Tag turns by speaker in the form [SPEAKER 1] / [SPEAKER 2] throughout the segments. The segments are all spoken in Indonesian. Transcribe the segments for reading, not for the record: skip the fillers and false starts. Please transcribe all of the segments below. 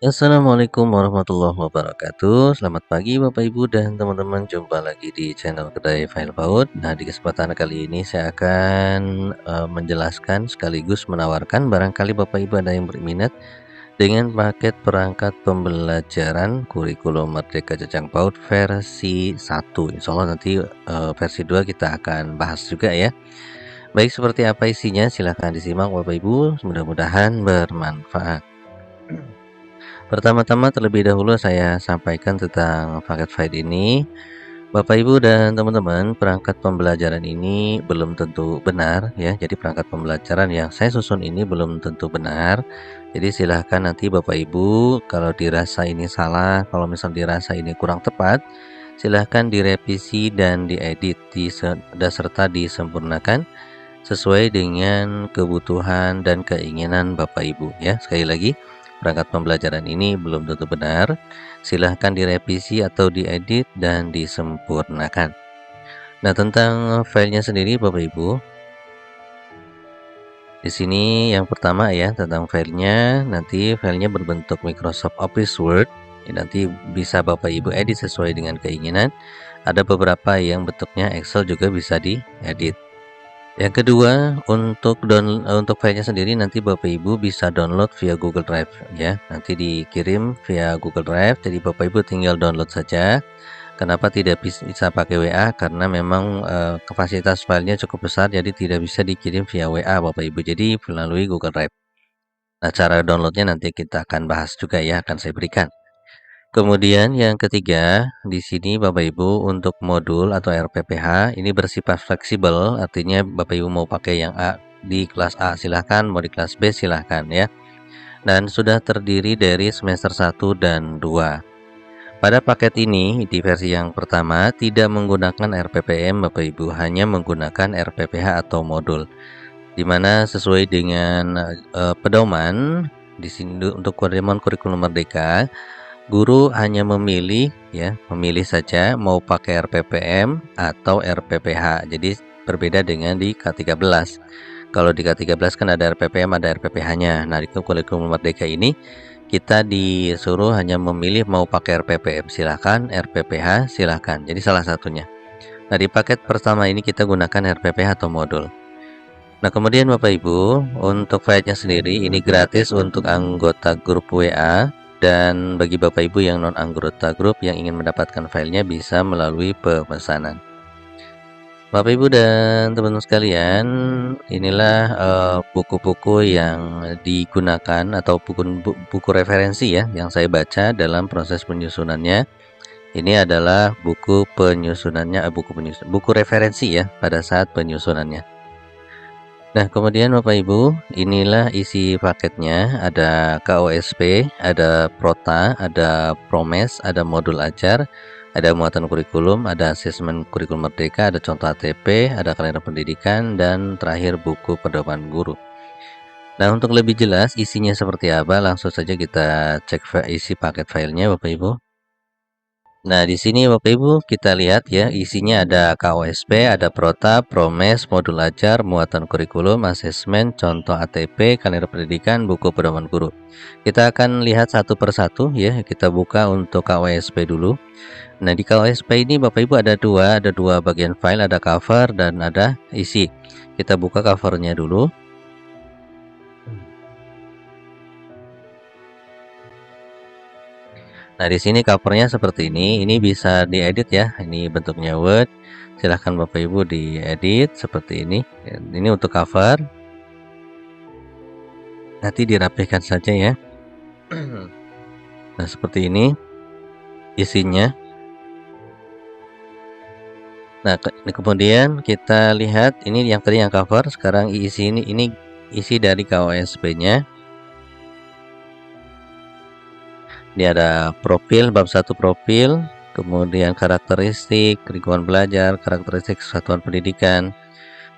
[SPEAKER 1] Assalamualaikum warahmatullahi wabarakatuh. Selamat pagi Bapak Ibu dan teman-teman. Jumpa lagi di channel Kedai File PAUD. Nah, di kesempatan kali ini saya akan menjelaskan sekaligus menawarkan barangkali Bapak Ibu ada yang berminat dengan paket perangkat pembelajaran kurikulum Merdeka Jajang PAUD versi 1. Insya Allah nanti versi 2 kita akan bahas juga ya. Baik, seperti apa isinya? Silahkan disimak Bapak Ibu. Mudah-mudahan bermanfaat. Pertama-tama terlebih dahulu saya sampaikan tentang paket file ini. Bapak Ibu dan teman-teman, perangkat pembelajaran ini belum tentu benar ya. Jadi perangkat pembelajaran yang saya susun ini belum tentu benar. Jadi silahkan nanti Bapak Ibu kalau dirasa ini salah, kalau misal dirasa ini kurang tepat, silahkan direvisi dan diedit serta disempurnakan sesuai dengan kebutuhan dan keinginan Bapak Ibu ya. Sekali lagi, perangkat pembelajaran ini belum tentu benar. Silahkan direvisi atau diedit dan disempurnakan. Nah, tentang filenya sendiri Bapak Ibu, di sini yang pertama ya tentang filenya, nanti filenya berbentuk Microsoft Office Word. Ya, nanti bisa Bapak Ibu edit sesuai dengan keinginan. Ada beberapa yang bentuknya Excel juga bisa diedit. Yang kedua, untuk filenya sendiri nanti Bapak Ibu bisa download via Google Drive ya. Nanti dikirim via Google Drive, jadi Bapak Ibu tinggal download saja. Kenapa tidak bisa pakai WA? Karena memang kapasitas filenya cukup besar, jadi tidak bisa dikirim via WA Bapak Ibu. Jadi melalui Google Drive. Nah, cara downloadnya nanti kita akan bahas juga ya, akan saya berikan. Kemudian yang ketiga, di sini Bapak Ibu untuk modul atau RPPH ini bersifat fleksibel, artinya Bapak Ibu mau pakai yang A di kelas A silahkan, mau di kelas B silahkan ya. Dan sudah terdiri dari semester 1 dan 2. Pada paket ini di versi yang pertama tidak menggunakan RPPM Bapak Ibu, hanya menggunakan RPPH atau modul. Dimana sesuai dengan pedoman di sini untuk pedoman kurikulum merdeka, guru hanya memilih saja mau pakai RPPM atau RPPH. Jadi berbeda dengan di K13. Kalau di K13 kan ada RPPM, ada RPPH-nya. Nah, di kurikulum merdeka ini kita disuruh hanya memilih mau pakai RPPM silahkan, RPPH silahkan. Jadi salah satunya. Nah, di paket pertama ini kita gunakan RPPH atau modul. Nah, kemudian Bapak Ibu, untuk filenya sendiri ini gratis untuk anggota grup WA. Dan bagi Bapak Ibu yang non anggota grup yang ingin mendapatkan filenya bisa melalui pemesanan. Bapak Ibu dan teman-teman sekalian, inilah buku-buku yang digunakan atau buku referensi ya yang saya baca dalam proses penyusunannya. Ini adalah buku penyusunannya, buku referensi ya pada saat penyusunannya. Nah, kemudian Bapak Ibu, inilah isi paketnya. Ada KOSP, ada Prota, ada Promes, ada modul ajar, ada muatan kurikulum, ada asesmen kurikulum merdeka, ada contoh ATP, ada kalender pendidikan, dan terakhir buku pedoman guru. Nah, untuk lebih jelas isinya seperti apa, langsung saja kita cek isi paket filenya Bapak Ibu. Nah, di sini Bapak Ibu kita lihat ya, isinya ada KOSP, ada Prota, Promes, modul ajar, muatan kurikulum, asesmen, contoh ATP, kalender pendidikan, buku pedoman guru. Kita akan lihat satu persatu ya. Kita buka untuk KOSP dulu. Nah, di KOSP ini Bapak Ibu ada dua bagian file, ada cover dan ada isi. Kita buka covernya dulu. Nah, di sini covernya seperti ini. Ini bisa diedit ya. Ini bentuknya Word. Silahkan Bapak Ibu diedit seperti ini. Ini untuk cover. Nanti dirapihkan saja ya. Nah, seperti ini isinya. Nah, kemudian kita lihat ini yang tadi yang cover. Sekarang isi ini isi dari KOSP-nya. Ini ada profil, bab 1 profil, kemudian karakteristik, lingkungan belajar, karakteristik satuan pendidikan,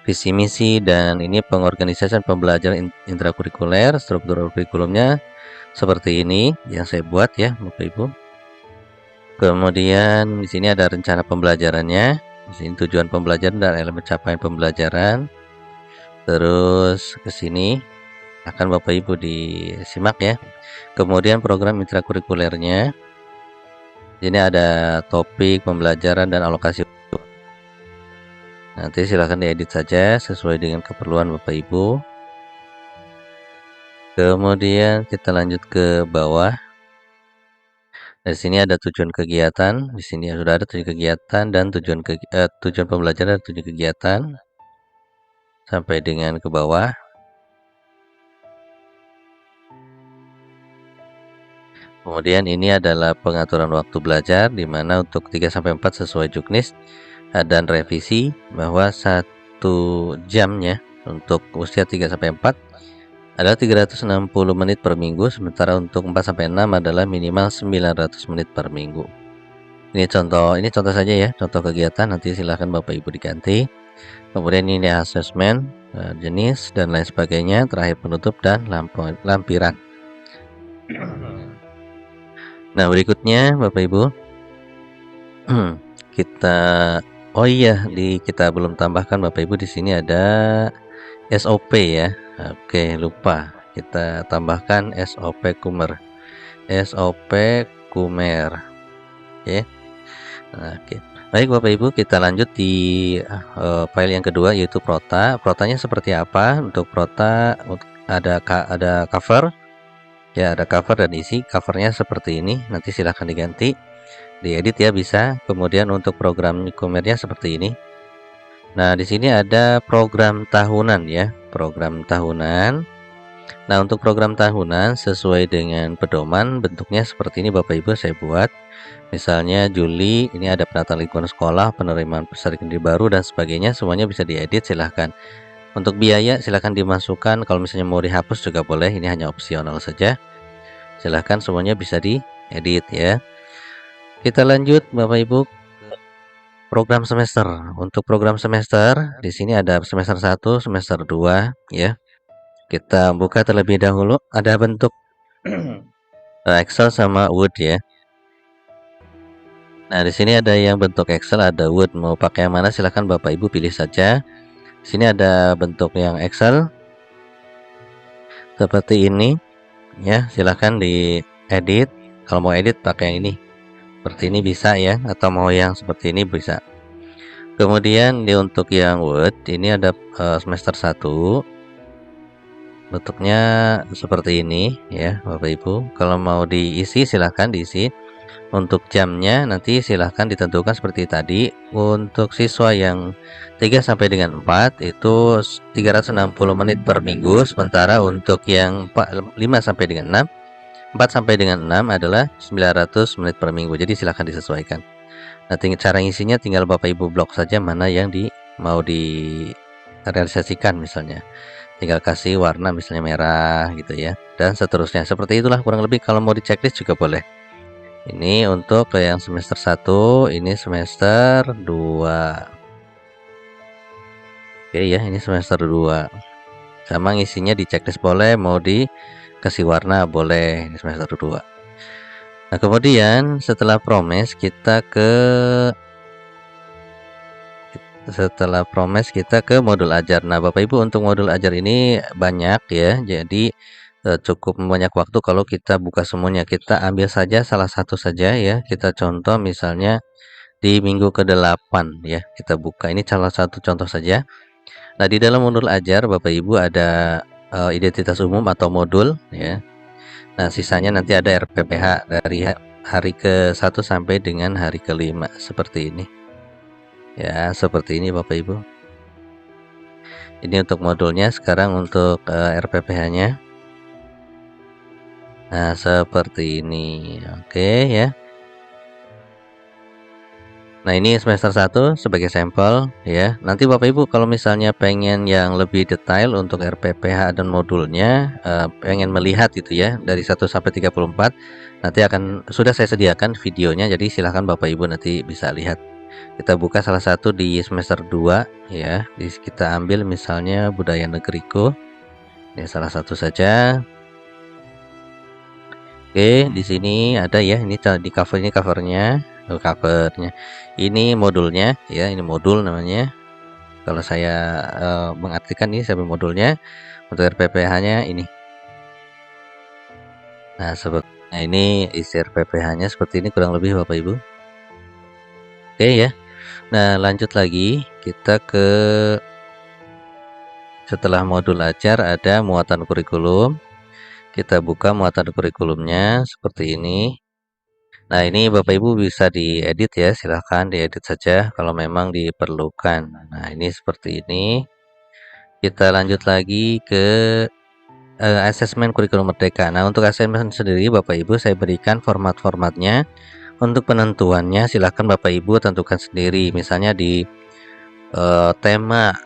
[SPEAKER 1] visi misi, dan ini pengorganisasian pembelajaran intrakurikuler. Struktur kurikulumnya seperti ini yang saya buat ya Bapak Ibu. Kemudian di sini ada rencana pembelajarannya, di sini tujuan pembelajaran dan elemen capaian pembelajaran. Terus ke sini Akan Bapak Ibu disimak ya. Kemudian program mitra kurikulernya. Ini ada topik, pembelajaran, dan alokasi. Nanti silahkan diedit saja sesuai dengan keperluan Bapak Ibu. Kemudian kita lanjut ke bawah. Di sini ada tujuan kegiatan. Di sini sudah ada tujuan kegiatan dan tujuan pembelajaran dan tujuan kegiatan sampai dengan ke bawah. Kemudian ini adalah pengaturan waktu belajar, di mana untuk 3-4 sesuai juknis dan revisi bahwa 1 jamnya untuk usia 3-4 adalah 360 menit per minggu, sementara untuk 4-6 adalah minimal 900 menit per minggu. Ini contoh saja ya, contoh kegiatan, nanti silahkan Bapak Ibu diganti. Kemudian ini asesmen, jenis dan lain sebagainya, terakhir penutup dan lampiran. Nah, berikutnya Bapak Ibu, kita belum tambahkan Bapak Ibu, di sini ada SOP ya. Oke, lupa. Kita tambahkan SOP Kumer. Oke. Oke. Baik Bapak Ibu, kita lanjut di file yang kedua, yaitu prota. Protanya seperti apa? Untuk prota ada cover. Ya, ada cover dan isi. Covernya seperti ini. Nanti silahkan diganti, diedit ya bisa. Kemudian untuk program Kumernya seperti ini. Nah, di sini ada program tahunan ya, program tahunan. Nah, untuk program tahunan sesuai dengan pedoman bentuknya seperti ini Bapak Ibu, saya buat. Misalnya Juli, ini ada penataan lingkungan sekolah, penerimaan peserta didik baru dan sebagainya, semuanya bisa diedit, silahkan. Untuk biaya silahkan dimasukkan, kalau misalnya mau dihapus juga boleh, ini hanya opsional saja. Silahkan, semuanya bisa diedit ya. Kita lanjut Bapak Ibu, program semester. Untuk program semester, di sini ada semester 1, semester 2 ya. Kita buka terlebih dahulu, ada bentuk Excel sama Word ya. Nah, di sini ada yang bentuk Excel, ada Word. Mau pakai yang mana silahkan Bapak Ibu pilih saja. Di sini ada bentuk yang Excel seperti ini ya, silahkan diedit. Kalau mau edit pakai yang ini. Seperti ini bisa ya, atau mau yang seperti ini bisa. Kemudian untuk yang Word, ini ada semester 1. Bentuknya seperti ini ya Bapak Ibu. Kalau mau diisi silahkan diisi. Untuk jamnya nanti silahkan ditentukan seperti tadi. Untuk siswa yang 3 sampai dengan 4 itu 360 menit per minggu, sementara untuk yang 5 sampai dengan 6, 4 sampai dengan 6 adalah 900 menit per minggu. Jadi silahkan disesuaikan. Nah, cara ngisinya tinggal Bapak Ibu blok saja mana yang mau direalisasikan, misalnya tinggal kasih warna misalnya merah gitu ya, dan seterusnya. Seperti itulah kurang lebih. Kalau mau di checklist juga boleh. Ini untuk yang semester 1, ini semester 2. Oke ya, ini semester 2. Sama ngisinya di checklist boleh, mau dikasih warna boleh, ini semester 2. Nah, kemudian setelah promes kita ke modul ajar. Nah, Bapak Ibu, untuk modul ajar ini banyak ya, jadi cukup banyak waktu kalau kita buka semuanya. Kita ambil saja salah satu saja ya. Kita contoh misalnya di minggu ke-8 ya. Kita buka, ini salah satu contoh saja. Nah, di dalam modul ajar Bapak Ibu ada identitas umum atau modul ya. Nah, sisanya nanti ada RPPH dari hari ke-1 sampai dengan hari ke-5 seperti ini. Ya, seperti ini Bapak Ibu. Ini untuk modulnya. Sekarang untuk RPPH-nya. Nah, seperti ini. Oke ya. Nah, ini semester 1 sebagai sampel ya. Nanti Bapak Ibu kalau misalnya pengen yang lebih detail untuk RPPH dan modulnya, pengen melihat gitu ya dari 1 sampai 34, nanti sudah saya sediakan videonya, jadi silahkan Bapak Ibu nanti bisa lihat. Kita buka salah satu di semester 2 ya. Kita ambil misalnya budaya negeriku. Ini salah satu saja. Oke, di sini ada ya, ini di covernya. Ini modulnya ya, ini modul namanya. Kalau saya mengartikan ini saya modulnya. Untuk RPPH-nya ini Nah, nah ini isi RPPH-nya seperti ini kurang lebih Bapak Ibu. Oke ya. Nah, lanjut lagi kita ke setelah modul ajar ada muatan kurikulum. Kita buka muatan kurikulumnya seperti ini. Nah, ini Bapak Ibu bisa diedit ya, silahkan diedit saja kalau memang diperlukan. Nah, ini seperti ini. Kita lanjut lagi ke asesmen kurikulum merdeka. Nah, untuk asesmen sendiri Bapak Ibu saya berikan format-formatnya. Untuk penentuannya silahkan Bapak Ibu tentukan sendiri. Misalnya di tema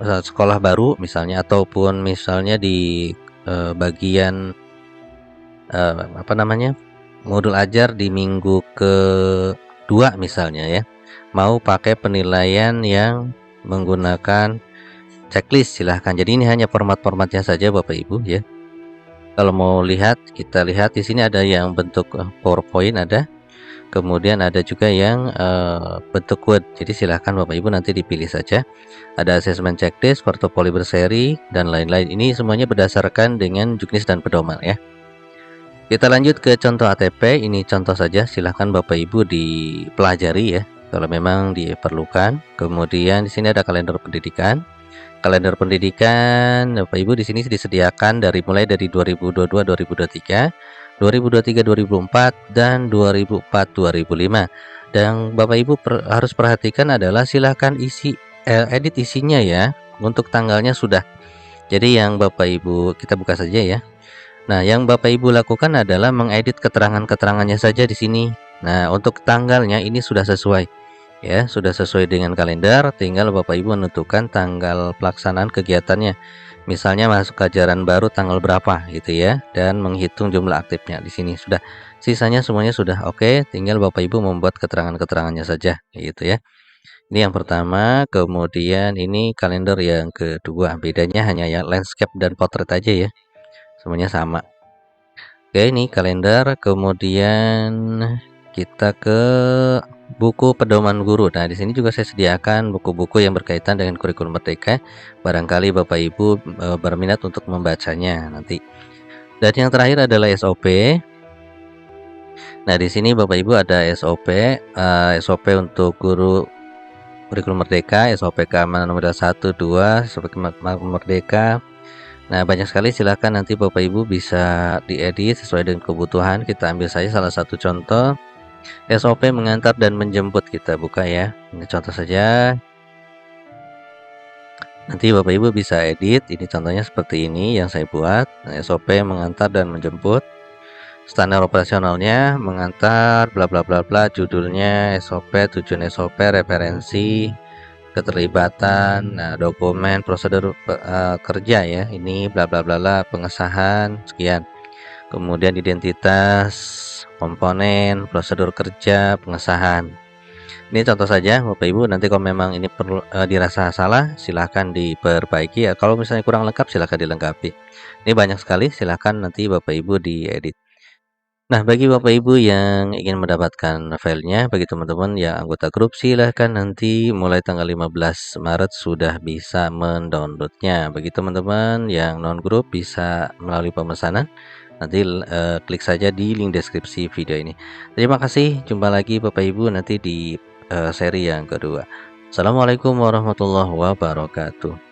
[SPEAKER 1] sekolah baru misalnya, ataupun misalnya di bagian apa namanya, modul ajar di minggu kedua misalnya ya, mau pakai penilaian yang menggunakan checklist silahkan. Jadi ini hanya format-formatnya saja Bapak Ibu ya. Kalau mau lihat, kita lihat di sini ada yang bentuk PowerPoint ada, kemudian ada juga yang bentuk Word. Jadi silahkan Bapak Ibu nanti dipilih saja. Ada asesmen checklist, portfolio berseri, dan lain-lain. Ini semuanya berdasarkan dengan juknis dan pedoman ya. Kita lanjut ke contoh ATP. Ini contoh saja, silahkan Bapak Ibu dipelajari ya kalau memang diperlukan. Kemudian di sini ada kalender pendidikan. Kalender pendidikan Bapak Ibu di sini disediakan mulai dari 2022, 2023, 2023, 2004, dan 2004, 2005. Dan Bapak Ibu harus perhatikan adalah silahkan edit isinya ya. Untuk tanggalnya sudah. Jadi yang Bapak Ibu, kita buka saja ya. Nah, yang Bapak Ibu lakukan adalah mengedit keterangan-keterangannya saja di sini. Nah, untuk tanggalnya ini sudah sesuai ya, sudah sesuai dengan kalender, tinggal Bapak Ibu menentukan tanggal pelaksanaan kegiatannya. Misalnya masuk ajaran baru tanggal berapa gitu ya, dan menghitung jumlah aktifnya di sini sudah. Sisanya semuanya sudah oke, tinggal Bapak Ibu membuat keterangan-keterangannya saja gitu ya. Ini yang pertama, kemudian ini kalender yang kedua. Bedanya hanya ya landscape dan potret aja ya. Semuanya sama. Oke, ini kalender, kemudian kita ke buku pedoman guru. Nah, di sini juga saya sediakan buku-buku yang berkaitan dengan kurikulum merdeka. Barangkali Bapak Ibu berminat untuk membacanya nanti. Dan yang terakhir adalah SOP. Nah, di sini Bapak Ibu ada SOP, SOP untuk guru kurikulum merdeka, SOP keamanan nomor 1, 2, SOP keamanan merdeka. Nah, banyak sekali, silahkan nanti Bapak Ibu bisa diedit sesuai dengan kebutuhan. Kita ambil saja salah satu contoh. SOP mengantar dan menjemput, kita buka ya. Ini contoh saja. Nanti Bapak Ibu bisa edit. Ini contohnya seperti ini yang saya buat. Nah, SOP mengantar dan menjemput. Standar operasionalnya mengantar bla bla bla bla, judulnya SOP, tujuan SOP, referensi, keterlibatan, nah, dokumen, prosedur kerja ya. Ini bla bla bla bla, pengesahan sekian. Kemudian identitas, komponen, prosedur kerja, pengesahan. Ini contoh saja Bapak Ibu, nanti kalau memang ini perlu dirasa salah silahkan diperbaiki ya. Kalau misalnya kurang lengkap silahkan dilengkapi. Ini banyak sekali, silahkan nanti Bapak Ibu diedit. Nah, bagi Bapak Ibu yang ingin mendapatkan filenya, bagi teman-teman yang anggota grup, silahkan nanti mulai tanggal 15 Maret sudah bisa mendownloadnya. Bagi teman-teman yang non-grup bisa melalui pemesanan. Nanti klik saja di link deskripsi video ini. Terima kasih, jumpa lagi Bapak Ibu nanti di seri yang kedua. Assalamualaikum warahmatullahi wabarakatuh.